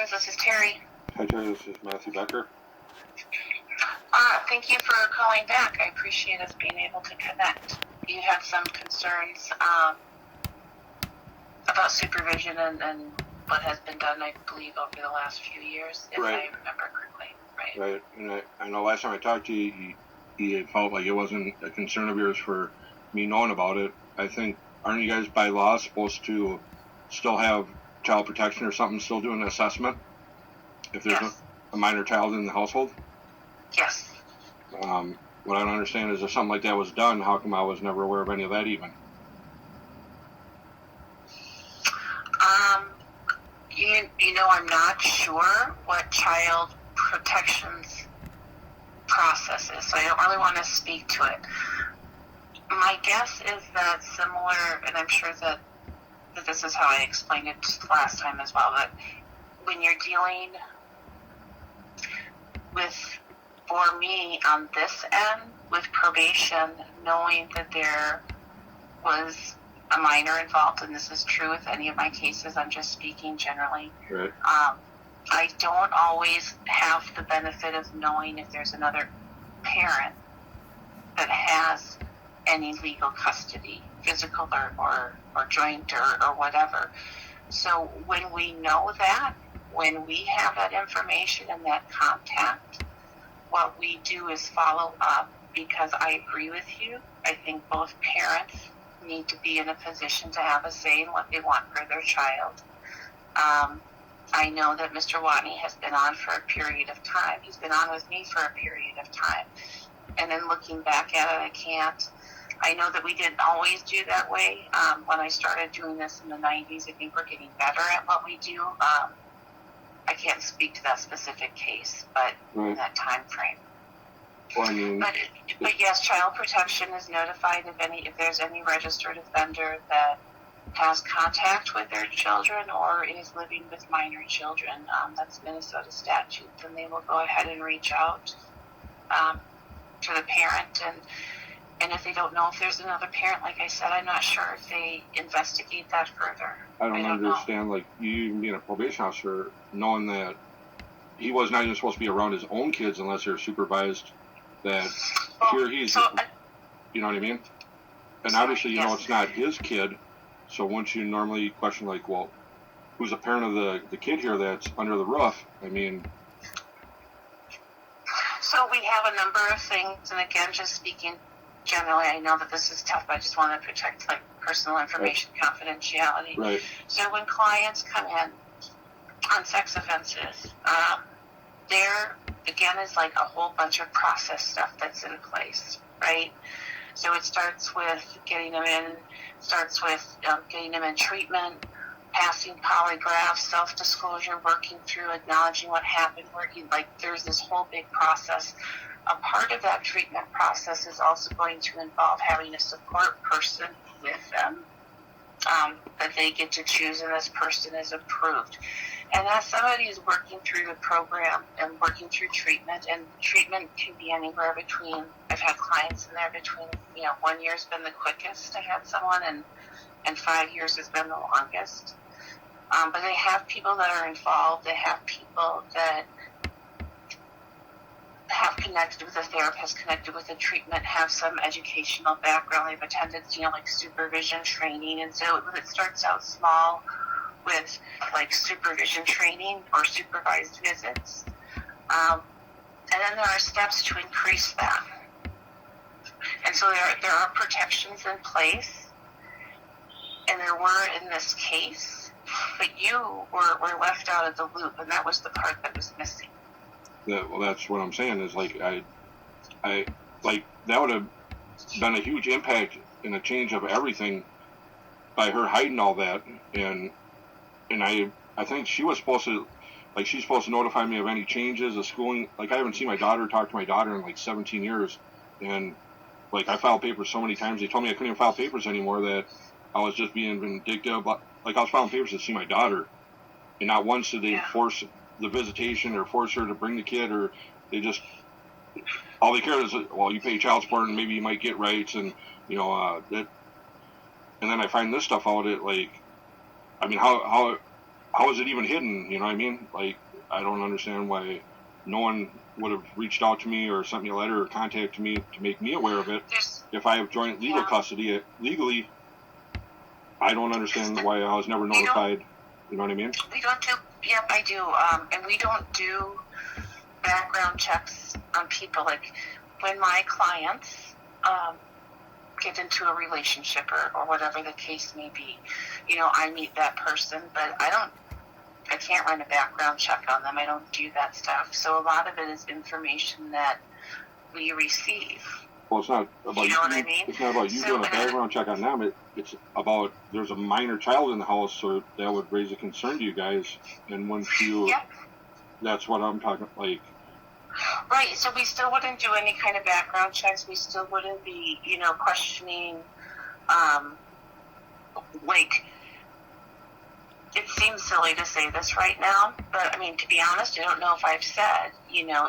Solutions. This is Terri. Hi, Terri. This is Matthew Becker. Thank you for calling back. I appreciate us being able to connect. You had some concerns about supervision and what has been done, I believe, over the last few years, if I remember correctly. Right. And I know last time I talked to you, he felt like it wasn't a concern of yours for me knowing about it. I think, aren't you guys by law supposed to still have child protection or something, still do an assessment if there's a minor child in the household? Yes. What I don't understand is if something like that was done, how come I was never aware of any of that even? I'm not sure what child protection's process is, so I don't really want to speak to it. My guess is that similar, and I'm sure that this is how I explained it last time as well, that when you're dealing with, for me on this end, with probation, knowing that there was a minor involved, and this is true with any of my cases, I'm just speaking generally. Right. I don't always have the benefit of knowing if there's another parent that has any legal custody, physical or joint or whatever. So when we know that, when we have that information and that contact, what we do is follow up, because I agree with you. I think both parents need to be in a position to have a say in what they want for their child. I know that Mr. Watne has been on for a period of time. He's been on with me for a period of time. And then looking back at it, I know that we didn't always do that way. When I started doing this in the 90s, I think we're getting better at what we do. I can't speak to that specific case, but in that time frame. Well, but yes, child protection is notified if there's any registered offender that has contact with their children or is living with minor children. That's Minnesota statute. Then they will go ahead and reach out to the parent, and if they don't know if there's another parent, like I said, I'm not sure if they investigate that further. I don't understand, like, you being a probation officer, knowing that he was not even supposed to be around his own kids unless they're supervised, that here he's, you know what I mean? And obviously, you know, it's not his kid, so once you normally question, like, well, who's the parent of the kid here that's under the roof? I mean... So we have a number of things, and again, just speaking generally, I know that this is tough, but I just want to protect, like, personal information confidentiality. Right. So when clients come in on sex offenses, there, again, is like a whole bunch of process stuff that's in place, right? So it starts with getting them in treatment, passing polygraphs, self-disclosure, working through, acknowledging what happened, there's this whole big process. A part of that treatment process is also going to involve having a support person with them that they get to choose, and this person is approved. And as somebody is working through the program and working through treatment, and treatment can be anywhere between, I've had clients in there between, 1 year's been the quickest I had someone, and 5 years has been the longest. But they have people that are involved. They have people that have connected with a therapist, connected with a treatment, have some educational background. They've attended, like supervision training. And so it starts out small with like supervision training or supervised visits. And then there are steps to increase that. And so there are protections in place. And there were in this case, but you were left out of the loop, and that was the part that was missing. Well, that's what I'm saying, is like, I like, that would have been a huge impact in a change of everything by her hiding all that, and I think she was supposed to, like, she's supposed to notify me of any changes of schooling. Like, I haven't seen my daughter, talk to my daughter in like 17 years, and like, I filed papers so many times, they told me I couldn't even file papers anymore, that I was just being vindictive. Like, I was filing papers to see my daughter, and not once did they force the visitation or force her to bring the kid, or they just, all they care is, well, you pay child support and maybe you might get rights, and that. And then I find this stuff out. It, like, I mean, how how is it even hidden? You know what I mean? Like, I don't understand why no one would have reached out to me or sent me a letter or contacted me to make me aware of it. If I have joint legal custody, legally, I don't understand why I was never notified. You know what I mean? We don't do, yep, I do. And we don't do background checks on people. Like, when my clients get into a relationship or whatever the case may be, you know, I meet that person, but I can't run a background check on them. I don't do that stuff. So a lot of it is information that we receive. Well, it's not about you know what I mean? It's not about you doing a background check on them. It's about there's a minor child in the house, so that would raise a concern to you guys. And once you, that's what I'm talking like. Right. So we still wouldn't do any kind of background checks. We still wouldn't be, you know, questioning, like. It seems silly to say this right now, but I mean, to be honest, I don't know if I've said, you know,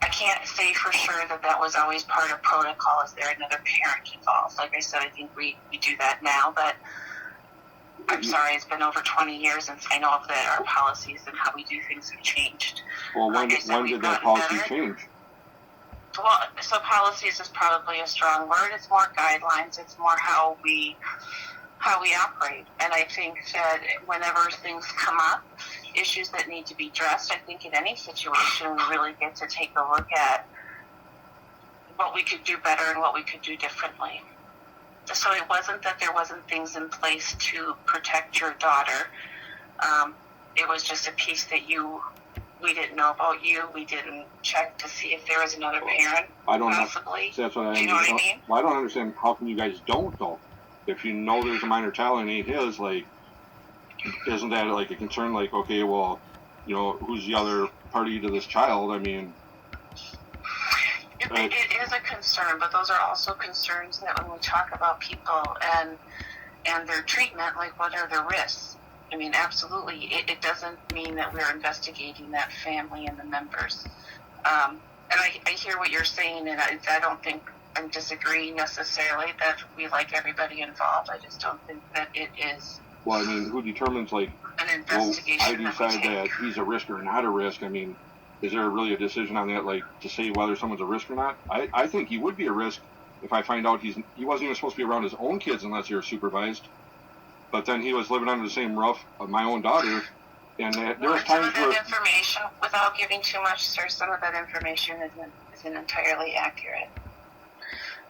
I can't say for sure that was always part of protocol. Is there another parent involved? Like I said, I think we do that now, but I'm sorry, it's been over 20 years since I know of that our policies and how we do things have changed. Well, when did that policy change? Well, so policies is probably a strong word. It's more guidelines. It's more how we operate. And I think that whenever things come up, issues that need to be addressed, I think in any situation we really get to take a look at what we could do better and what we could do differently. So it wasn't that there wasn't things in place to protect your daughter. It was just a piece that we didn't know about you. We didn't check to see if there was another parent. I don't possibly. That's what do you know what I mean? Well, I don't understand how come you guys don't though. If you know there's a minor child and it ain't his, like, isn't that like a concern? Like, okay, well, you know, who's the other party to this child? I mean, it is a concern, but those are also concerns that when we talk about people and their treatment, like, what are the risks? I mean, absolutely, it doesn't mean that we're investigating that family and the members. And I hear what you're saying, and I don't think I'm disagreeing necessarily that we like everybody involved. I just don't think that it is. Well, I mean, who determines, like, an investigation? I decide that he's a risk or not a risk. I mean, is there really a decision on that, like, to say whether someone's a risk or not? I think he would be a risk if I find out he wasn't even supposed to be around his own kids unless they were supervised. But then he was living under the same roof of my own daughter, and there was times where information, without giving too much, sir, some of that information isn't entirely accurate.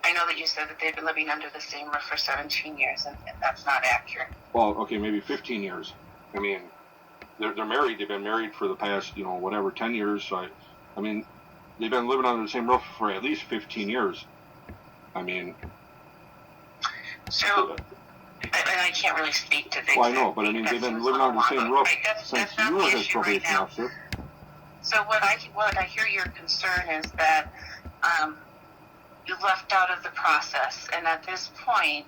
I know that you said that they've been living under the same roof for 17 years, and that's not accurate. Well, okay, maybe 15 years. I mean, they're married. They've been married for the past, 10 years. So, I mean, they've been living under the same roof for at least 15 years. I mean... So, and I can't really speak to things. Well, I know, but I mean, they've been living under the same roof since you were his probation officer. So what I hear your concern is that... you left out of the process, and at this point,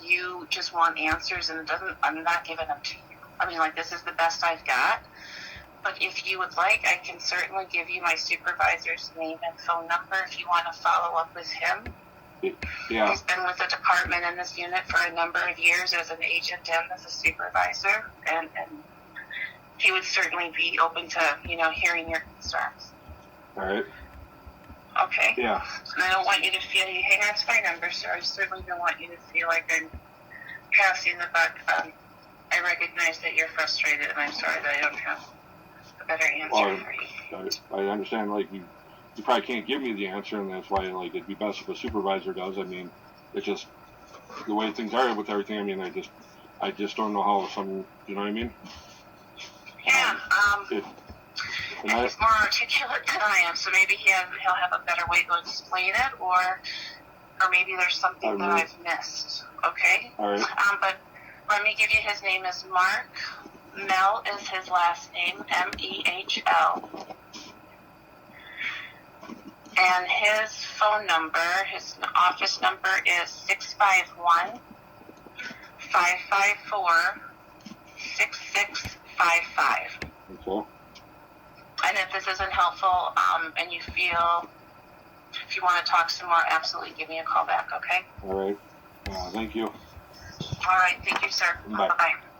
you just want answers, and I'm not giving them to you. I mean, like, this is the best I've got, but if you would like, I can certainly give you my supervisor's name and phone number if you want to follow up with him. Yeah. He's been with the department in this unit for a number of years as an agent and as a supervisor, and he would certainly be open to, hearing your concerns. All right. Okay. Yeah. And I don't want you to feel, hey, that's my number, sir. I certainly don't want you to feel like I'm passing the buck. I recognize that you're frustrated, and I'm sorry that I don't have a better answer for you. I understand, like, you probably can't give me the answer, and that's why, like, it'd be best if a supervisor does. I mean, it's just the way things are with everything. I mean, I just don't know how some, you know what I mean? Yeah. And he's more articulate than I am, so maybe he'll have a better way to explain it, or maybe there's something that I've missed. Okay. All right. But let me give you his name is Mark. Mel is his last name, MEHL. And his phone number, his office number is 651-554-6655. Okay. And if this isn't helpful, and you feel, if you want to talk some more, absolutely give me a call back, okay? All right. Thank you. All right, thank you, sir. Bye. Bye-bye.